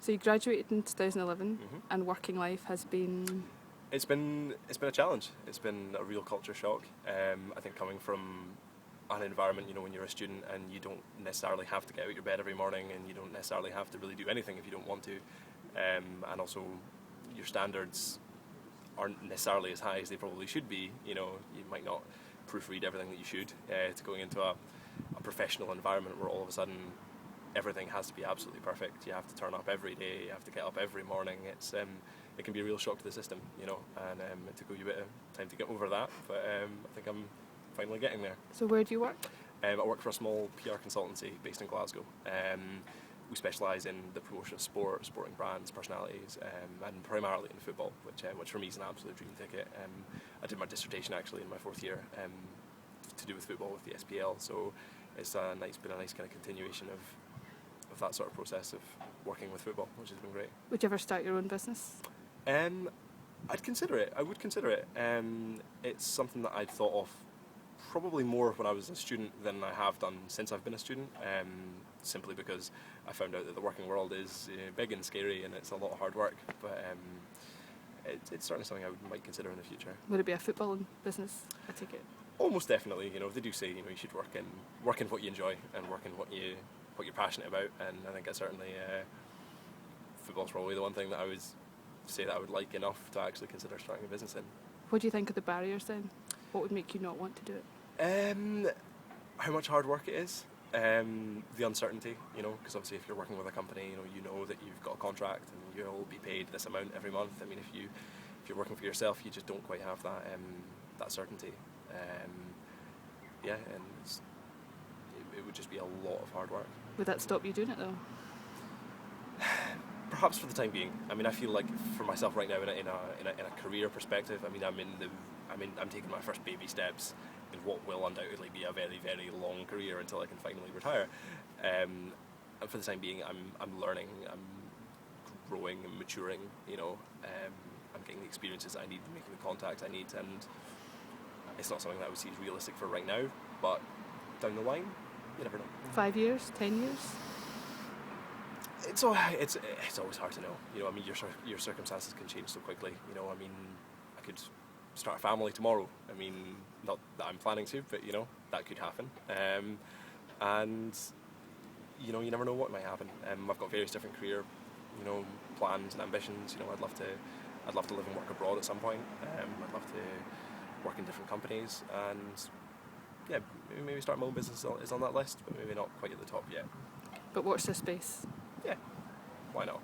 So you graduated in 2011, and working life has been... It's been a challenge. It's been a real culture shock. I think coming from an environment, when you're a student and you don't necessarily have to get out of your bed every morning, and you don't necessarily have to really do anything if you don't want to, and also your standards aren't necessarily as high as they probably should be. You might not proofread everything that you should. To going into a professional environment where all of a sudden everything has to be absolutely perfect. You have to turn up every day. You have to get up every morning. It can be a real shock to the system, and it took a bit of time to get over that. But I think I'm finally getting there. So where do you work? I work for a small PR consultancy based in Glasgow. We specialise in the promotion of sport, sporting brands, personalities, and primarily in football, which for me is an absolute dream ticket. I did my dissertation actually in my fourth year to do with football with the SPL, so it's been a nice kind of continuation of that sort of process of working with football, which has been great. Would you ever start your own business? I'd consider it. I would consider it. It's something that I'd thought of probably more when I was a student than I have done since I've been a student, simply because I found out that the working world is big and scary and it's a lot of hard work, but it's certainly something I might consider in the future. Would it be a football business, I take it? Almost definitely. They do say you should work in what you enjoy and work in what you're passionate about, and I think certainly football's probably the one thing that I would say that I would like enough to actually consider starting a business in. What do you think of the barriers then? What would make you not want to do it? How much hard work it is, the uncertainty, because obviously if you're working with a company, you know that you've got a contract and you'll be paid this amount every month. I mean, if you're working for yourself, you just don't quite have that certainty. And it would just be a lot of hard work. Would that stop you doing it though? Perhaps for the time being. I mean, I feel like for myself right now, in a career perspective, I mean, I'm taking my first baby steps in what will undoubtedly be a very, very long career until I can finally retire. And for the time being, I'm learning, I'm growing and maturing. I'm getting the experiences I need, making the contacts I need, and it's not something that I would see as realistic for right now. But down the line, you never know. 5 years, 10 years. It's always hard to know. I mean, your circumstances can change so quickly. I mean, I could start a family tomorrow. I mean, not that I'm planning to, but that could happen. And you never know what might happen. I've got various different career, plans and ambitions. I'd love to live and work abroad at some point. I'd love to work in different companies, and maybe start my own business is on that list, but maybe not quite at the top yet. But watch this space. Yeah, why not?